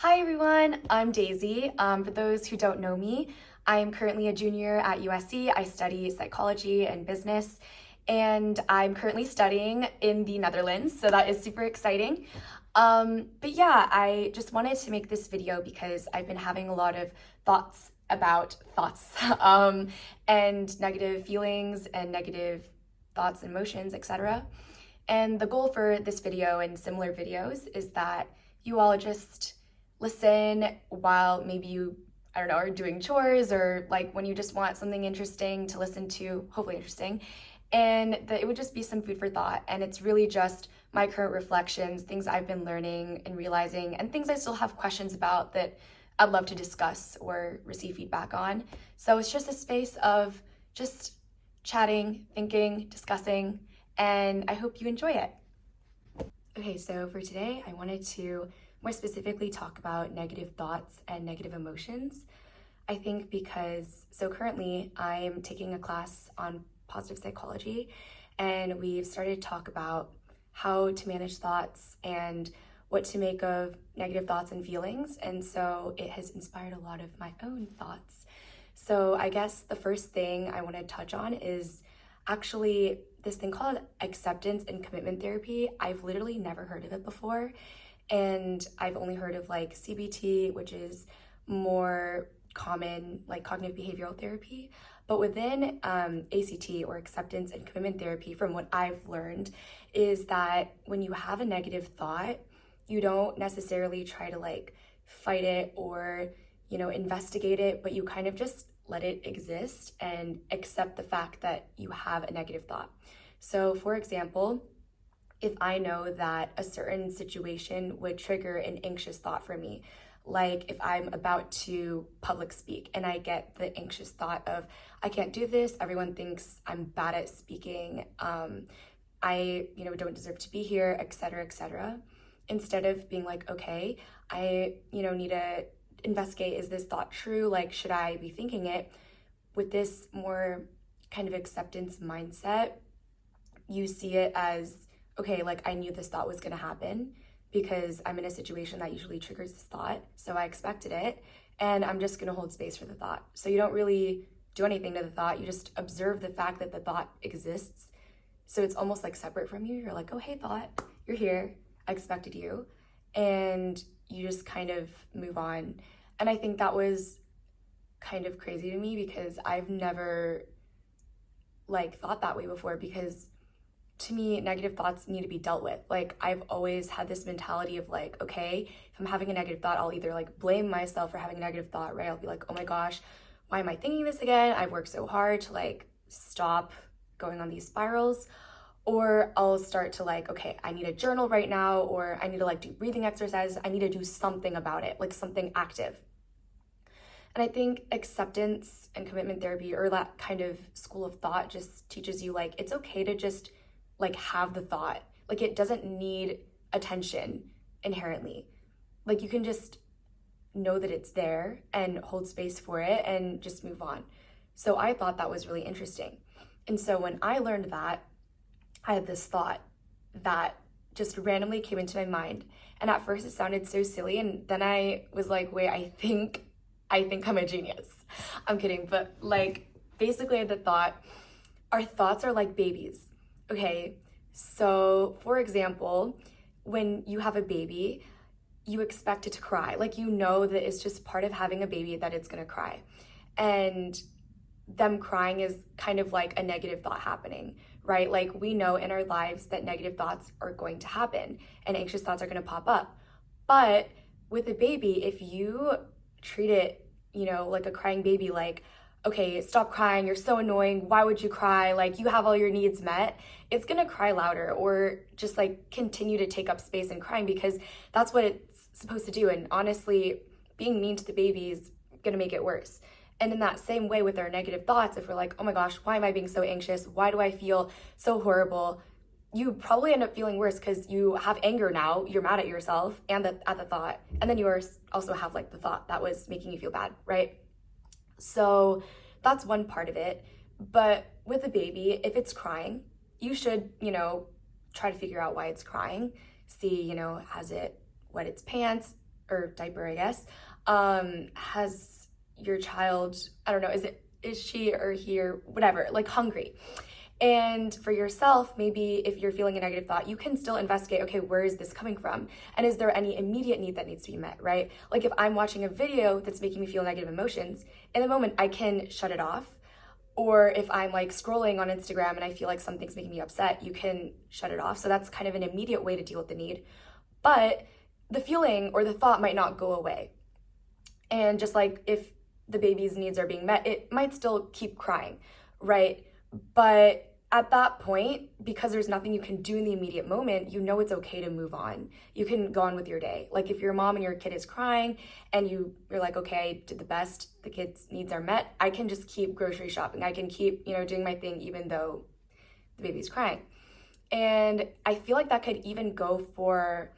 Hi everyone, I'm Daisy. For those who don't know me, I'm currently a junior at USC. I study psychology and business, and I'm currently studying in the Netherlands, so that is super exciting. But yeah, I just wanted to make this video because I've been having a lot of thoughts about thoughts and negative feelings and negative thoughts and emotions, etc. And the goal for this video and similar videos is that you all just listen while maybe you, I don't know, are doing chores or like when you just want something interesting to listen to, hopefully interesting, and that it would just be some food for thought. And it's really just my current reflections, things I've been learning and realizing, and things I still have questions about that I'd love to discuss or receive feedback on. So it's just a space of just chatting, thinking, discussing, and I hope you enjoy it. Okay, so for today, I wanted to more specifically talk about negative thoughts and negative emotions. I think so currently I'm taking a class on positive psychology, and we've started to talk about how to manage thoughts and what to make of negative thoughts and feelings. And so it has inspired a lot of my own thoughts. So I guess the first thing I want to touch on is actually this thing called acceptance and commitment therapy. I've literally never heard of it before. And I've only heard of like CBT, which is more common, like cognitive behavioral therapy. But within ACT, or acceptance and commitment therapy, from what I've learned, is that when you have a negative thought, you don't necessarily try to like fight it or, investigate it, but you kind of just let it exist and accept the fact that you have a negative thought. So for example, if I know that a certain situation would trigger an anxious thought for me, like if I'm about to public speak and I get the anxious thought of, I can't do this, everyone thinks I'm bad at speaking, I don't deserve to be here, etc., etc. Instead of being like, okay, I need to investigate, is this thought true? Like, should I be thinking it? With this more kind of acceptance mindset, you see it as, okay, like I knew this thought was going to happen because I'm in a situation that usually triggers this thought. So I expected it, and I'm just going to hold space for the thought. So you don't really do anything to the thought. You just observe the fact that the thought exists. So it's almost like separate from you. You're like, oh, hey, thought, you're here. I expected you. And you just kind of move on. And I think that was kind of crazy to me because I've never thought that way before, because to me, negative thoughts need to be dealt with. Like, I've always had this mentality of like, okay, if I'm having a negative thought, I'll either like blame myself for having a negative thought, right? I'll be like, oh my gosh, why am I thinking this again? I've worked so hard to like stop going on these spirals. Or I'll start to like, okay, I need a journal right now, or I need to like do breathing exercises. I need to do something about it, like something active. And I think acceptance and commitment therapy, or that kind of school of thought, just teaches you like, it's okay to just like have the thought. Like, it doesn't need attention inherently. Like, you can just know that it's there and hold space for it and just move on. So I thought that was really interesting. And so when I learned that, I had this thought that just randomly came into my mind. And at first it sounded so silly. And then I was like, wait, I think I'm a genius. I'm kidding. But like, basically I had the thought, our thoughts are like babies. Okay, so for example, when you have a baby, you expect it to cry. Like, you know that it's just part of having a baby that it's gonna cry. And them crying is kind of like a negative thought happening, right? Like, we know in our lives that negative thoughts are going to happen and anxious thoughts are gonna pop up. But with a baby, if you treat it, like a crying baby, like, okay, stop crying, you're so annoying, why would you cry? Like, you have all your needs met. It's gonna cry louder, or just like continue to take up space and crying, because that's what it's supposed to do. And honestly, being mean to the baby is gonna make it worse. And in that same way with our negative thoughts, if we're like, oh my gosh, why am I being so anxious? Why do I feel so horrible? You probably end up feeling worse because you have anger now, you're mad at yourself and at the thought. And then you also have like the thought that was making you feel bad, right? So that's one part of it. But with a baby, if it's crying, you should, try to figure out why it's crying. See, has it wet its pants? or diaper, I guess, has your child, I don't know, is she or he or whatever, like hungry? And for yourself, maybe if you're feeling a negative thought, you can still investigate, okay, where is this coming from? And is there any immediate need that needs to be met, right? Like if I'm watching a video that's making me feel negative emotions, in the moment I can shut it off. Or if I'm like scrolling on Instagram and I feel like something's making me upset, you can shut it off. So that's kind of an immediate way to deal with the need. But the feeling or the thought might not go away. And just like if the baby's needs are being met, it might still keep crying, right? But at that point, because there's nothing you can do in the immediate moment, you know it's okay to move on. You can go on with your day. Like if your mom and your kid is crying and you're like, okay, I did the best, the kid's needs are met, I can just keep grocery shopping. I can keep, doing my thing even though the baby's crying. And I feel like that could even go for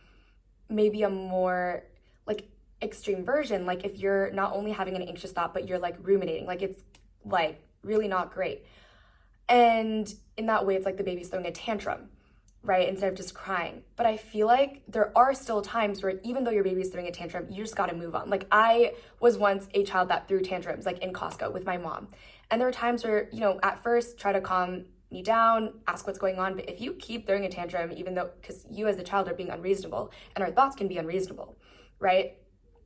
maybe a more like extreme version. Like if you're not only having an anxious thought, but you're like ruminating, like it's like really not great. And in that way, it's like the baby's throwing a tantrum, right? Instead of just crying. But I feel like there are still times where even though your baby's throwing a tantrum, you just got to move on. Like I was once a child that threw tantrums, like in Costco with my mom. And there are times where, at first try to calm me down, ask what's going on. But if you keep throwing a tantrum, even though, because you as a child are being unreasonable and our thoughts can be unreasonable, right?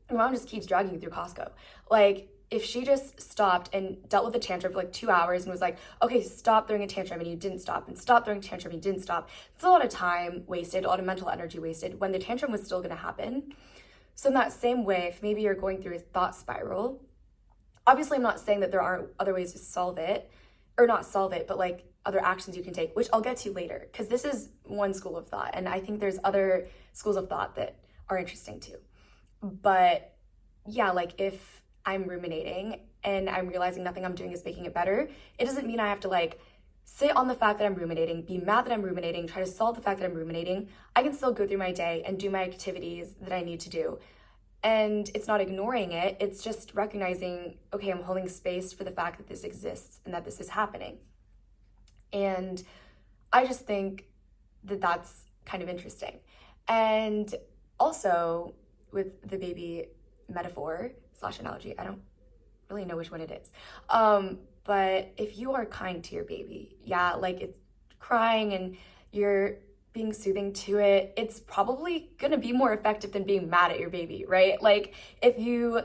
Your mom just keeps dragging you through Costco. Like, if she just stopped and dealt with the tantrum for like 2 hours and was like, okay, stop throwing a tantrum, and you didn't stop, and stop throwing a tantrum and you didn't stop, it's a lot of time wasted, a lot of mental energy wasted when the tantrum was still gonna happen. So in that same way, if maybe you're going through a thought spiral, obviously I'm not saying that there aren't other ways to solve it, or not solve it, but like other actions you can take, which I'll get to later, because this is one school of thought, and I think there's other schools of thought that are interesting too. But yeah, like if I'm ruminating and I'm realizing nothing I'm doing is making it better, it doesn't mean I have to like sit on the fact that I'm ruminating, be mad that I'm ruminating, try to solve the fact that I'm ruminating. I can still go through my day and do my activities that I need to do. And it's not ignoring it, it's just recognizing, okay, I'm holding space for the fact that this exists and that this is happening. And I just think that that's kind of interesting. And also with the baby metaphor / analogy, I don't really know which one it is. But if you are kind to your baby, yeah, like it's crying and you're being soothing to it, it's probably gonna be more effective than being mad at your baby, right? Like if you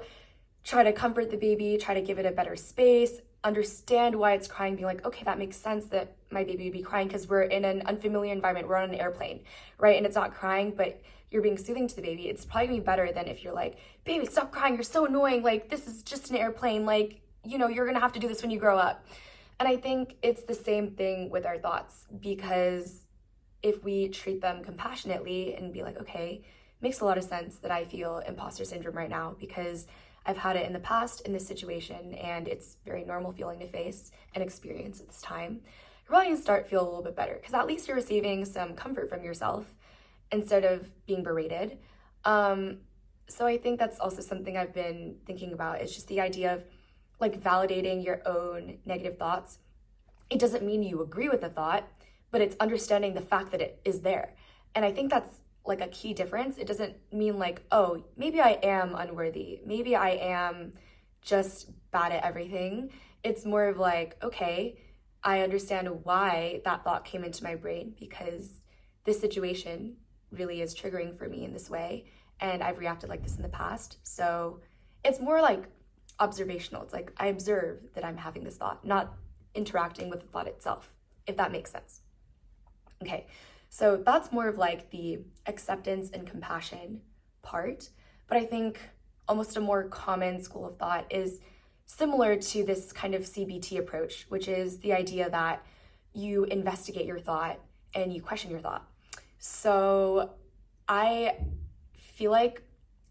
try to comfort the baby, try to give it a better space, understand why it's crying, being like, okay, that makes sense that my baby would be crying because we're in an unfamiliar environment, we're on an airplane, right? And it's not crying, but you're being soothing to the baby. It's probably gonna be better than if you're like, baby, stop crying, you're so annoying, like this is just an airplane, like, you're gonna have to do this when you grow up. And I think it's the same thing with our thoughts, because if we treat them compassionately and be like, okay, makes a lot of sense that I feel imposter syndrome right now because I've had it in the past in this situation, and it's a very normal feeling to face and experience at this time. You're probably gonna start feel a little bit better because at least you're receiving some comfort from yourself instead of being berated. So I think that's also something I've been thinking about. It's just the idea of like validating your own negative thoughts. It doesn't mean you agree with the thought, but it's understanding the fact that it is there. And I think that's like a key difference. It doesn't mean like, oh, maybe I am unworthy. Maybe I am just bad at everything. It's more of like, okay, I understand why that thought came into my brain because this situation really is triggering for me in this way. And I've reacted like this in the past. So it's more like observational. It's like I observe that I'm having this thought, not interacting with the thought itself, if that makes sense. Okay, so that's more of like the acceptance and compassion part. But I think almost a more common school of thought is similar to this kind of CBT approach, which is the idea that you investigate your thought and you question your thought. So I feel like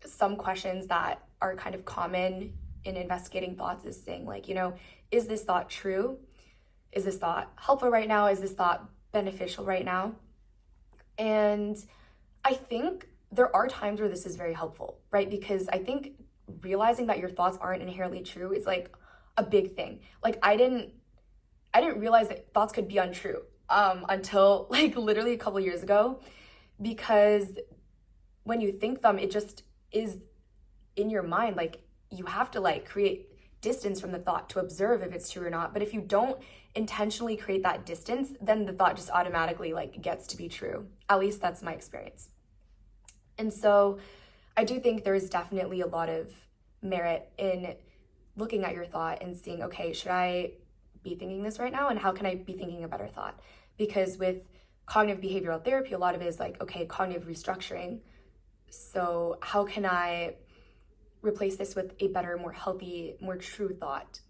some questions that are kind of common in investigating thoughts is saying like, is this thought true? Is this thought helpful right now? Is this thought beneficial right now? And I think there are times where this is very helpful, right? Because I think realizing that your thoughts aren't inherently true is like a big thing. Like I didn't realize that thoughts could be untrue until like literally a couple years ago, because when you think them, it just is in your mind, like you have to like create distance from the thought to observe if it's true or not. But if you don't intentionally create that distance, then the thought just automatically like gets to be true. At least that's my experience. And so I do think there's definitely a lot of merit in looking at your thought and seeing, okay, should I be thinking this right now? And how can I be thinking a better thought? Because with cognitive behavioral therapy, a lot of it is like, okay, cognitive restructuring. So how can I replace this with a better, more healthy, more true thought?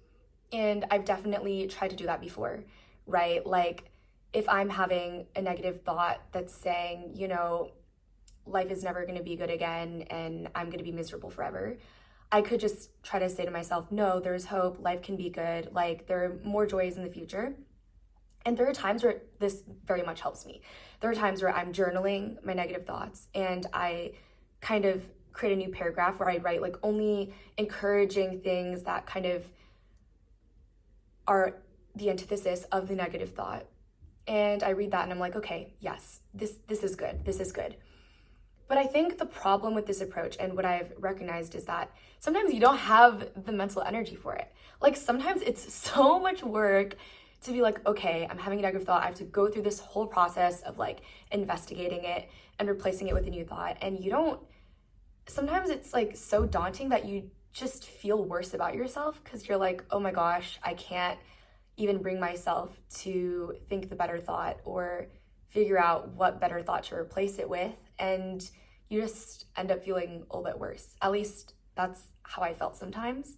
And I've definitely tried to do that before, right? Like if I'm having a negative thought that's saying, you know, life is never going to be good again and I'm going to be miserable forever, I could just try to say to myself, no, there's hope, life can be good, like there are more joys in the future. And there are times where this very much helps me. There are times where I'm journaling my negative thoughts and I kind of create a new paragraph where I write like only encouraging things that kind of are the antithesis of the negative thought. And I read that and I'm like, okay, yes, this is good. This is good. But I think the problem with this approach and what I've recognized is that sometimes you don't have the mental energy for it. Like sometimes it's so much work to be like, okay, I'm having a negative thought. I have to go through this whole process of like investigating it and replacing it with a new thought. And sometimes it's like so daunting that you just feel worse about yourself because you're like, oh my gosh, I can't even bring myself to think the better thought or figure out what better thought to replace it with. And you just end up feeling a little bit worse. At least that's how I felt sometimes,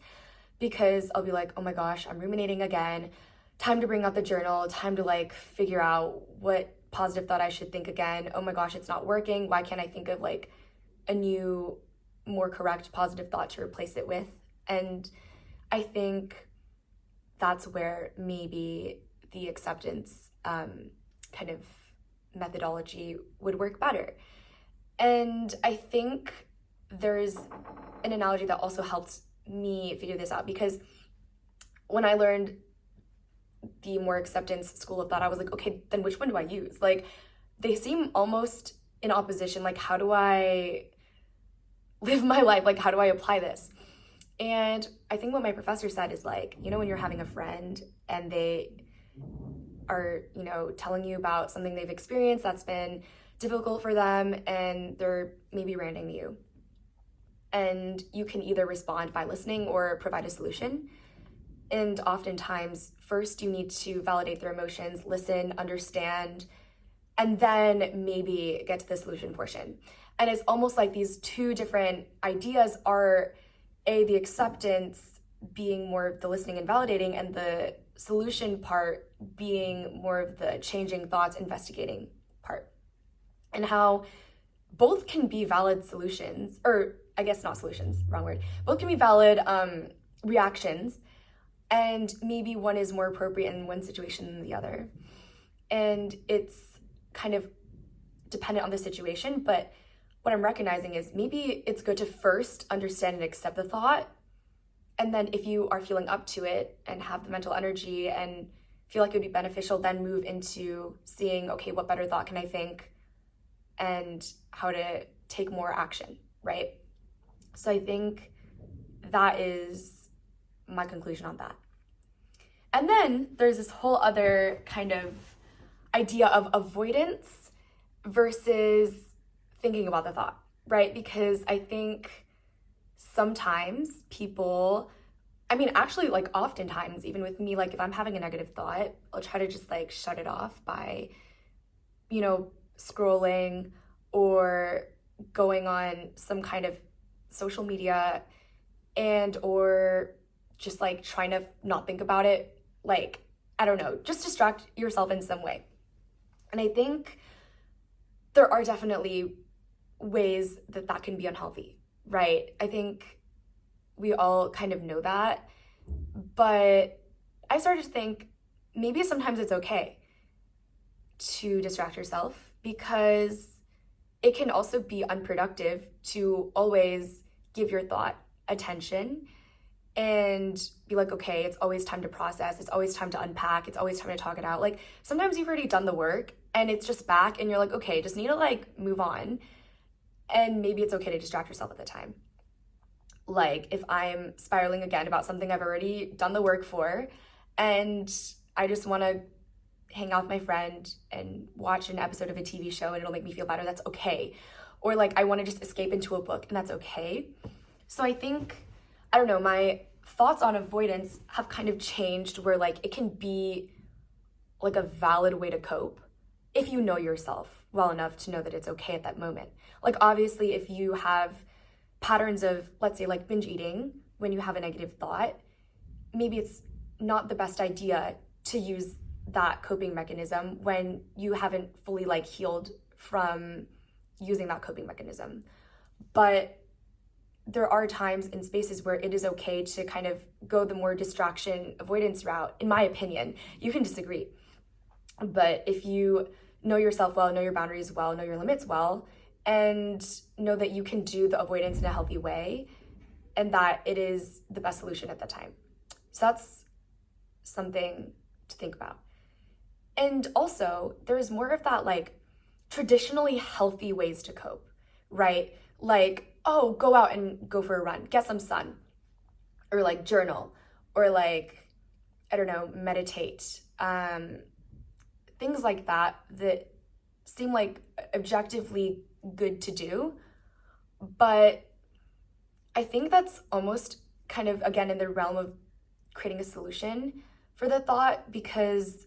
because I'll be like, oh my gosh, I'm ruminating again. Time to bring out the journal, time to like figure out what positive thought I should think again. Oh my gosh, it's not working. Why can't I think of like a new, more correct positive thought to replace it with? And I think that's where maybe the acceptance kind of methodology would work better. And I think there's an analogy that also helped me figure this out, because when I learned the more acceptance school of thought, I was like, okay, then which one do I use? Like, they seem almost in opposition. Like, how do I live my life? Like, how do I apply this? And I think what my professor said is like, you know, when you're having a friend and they are, you know, telling you about something they've experienced that's been difficult for them and they're maybe ranting to you. And you can either respond by listening or provide a solution. And oftentimes, first you need to validate their emotions, listen, understand, and then maybe get to the solution portion. And it's almost like these two different ideas are the acceptance being more of the listening and validating, and the solution part being more of the changing thoughts, investigating part. And how both can be valid solutions, or I guess not solutions, wrong word. Both can be valid reactions, and maybe one is more appropriate in one situation than the other. And it's kind of dependent on the situation, but what I'm recognizing is maybe it's good to first understand and accept the thought. And then if you are feeling up to it and have the mental energy and feel like it would be beneficial, then move into seeing, okay, what better thought can I think and how to take more action, right? So I think that is my conclusion on that. And then there's this whole other kind of idea of avoidance versus thinking about the thought, right? Because I think sometimes people, actually like oftentimes, even with me, like if I'm having a negative thought, I'll try to just like shut it off by, you know, scrolling or going on some kind of social media and or just like trying to not think about it. Like, I don't know, just distract yourself in some way. And I think there are definitely ways that that can be unhealthy, right? I think we all kind of know that, but I started to think maybe sometimes it's okay to distract yourself, because it can also be unproductive to always give your thought attention and be like, okay, it's always time to process, it's always time to unpack, it's always time to talk it out. Like sometimes you've already done the work and it's just back and you're like, okay, just need to like move on. And maybe it's okay to distract yourself at the time. Like if I'm spiraling again about something I've already done the work for, and I just want to hang out with my friend and watch an episode of a TV show and it'll make me feel better, that's okay. Or like I want to just escape into a book and that's okay. So I think, I don't know, my thoughts on avoidance have kind of changed where like it can be like a valid way to cope if you know yourself well enough to know that it's okay at that moment. Like obviously if you have patterns of, let's say like binge eating, when you have a negative thought, maybe it's not the best idea to use that coping mechanism when you haven't fully like healed from using that coping mechanism. But there are times and spaces where it is okay to kind of go the more distraction avoidance route, in my opinion. You can disagree. But if you know yourself well, know your boundaries well, know your limits well, and know that you can do the avoidance in a healthy way and that it is the best solution at the time. So that's something to think about. And also, there's more of that like traditionally healthy ways to cope, right? Like, oh, go out and go for a run, get some sun, or like journal, or like, I don't know, meditate. Things like that seem like objectively good to do. But I think that's almost kind of, again, in the realm of creating a solution for the thought, because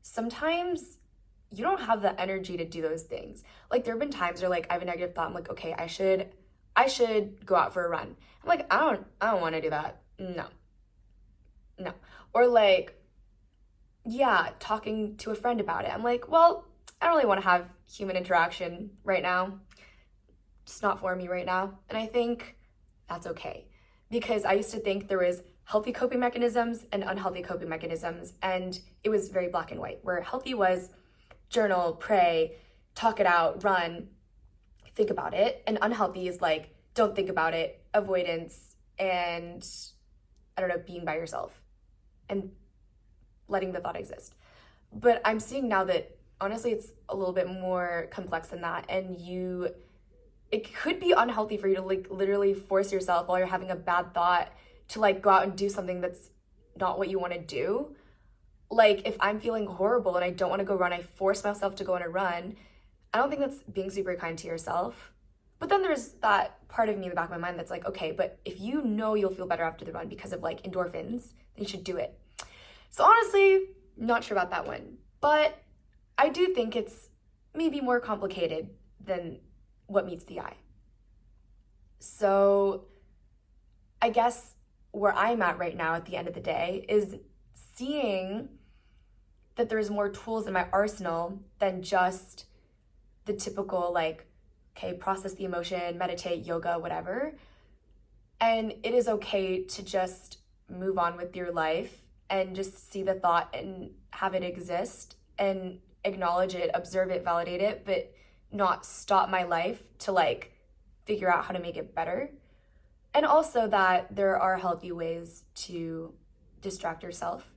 sometimes you don't have the energy to do those things. Like there have been times where like I have a negative thought, I'm like, okay, I should go out for a run. I'm like, I don't want to do that. No. Or like, yeah, talking to a friend about it. I'm like, well, I don't really want to have human interaction right now. It's not for me right now. And I think that's okay. Because I used to think there was healthy coping mechanisms and unhealthy coping mechanisms. And it was very black and white, where healthy was journal, pray, talk it out, run, think about it. And unhealthy is like, don't think about it, avoidance, and I don't know, being by yourself and letting the thought exist. But I'm seeing now that honestly, it's a little bit more complex than that. And it could be unhealthy for you to like literally force yourself while you're having a bad thought to like go out and do something that's not what you want to do. Like if I'm feeling horrible and I don't want to go run, I force myself to go on a run. I don't think that's being super kind to yourself. But then there's that part of me in the back of my mind that's like, okay, but if you know you'll feel better after the run because of like endorphins, then you should do it. So honestly, not sure about that one. But I do think it's maybe more complicated than what meets the eye. So I guess where I'm at right now at the end of the day is seeing that there's more tools in my arsenal than just the typical like, okay, process the emotion, meditate, yoga, whatever. And it is okay to just move on with your life and just see the thought and have it exist and acknowledge it, observe it, validate it, but not stop my life to like figure out how to make it better. And also that there are healthy ways to distract yourself,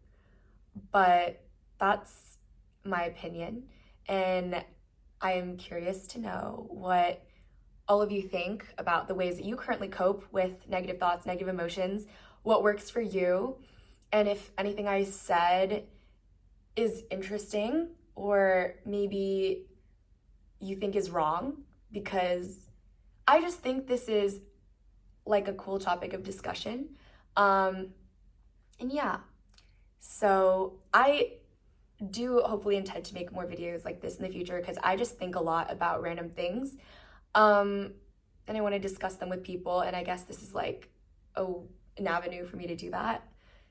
but that's my opinion. And I am curious to know what all of you think about the ways that you currently cope with negative thoughts, negative emotions, what works for you, and if anything I said is interesting or maybe you think is wrong, because I just think this is like a cool topic of discussion. And yeah, so I do hopefully intend to make more videos like this in the future because I just think a lot about random things. And I want to discuss them with people, and I guess this is like an avenue for me to do that.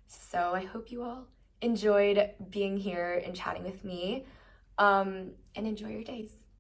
So I hope you all enjoyed being here and chatting with me, and enjoy your days.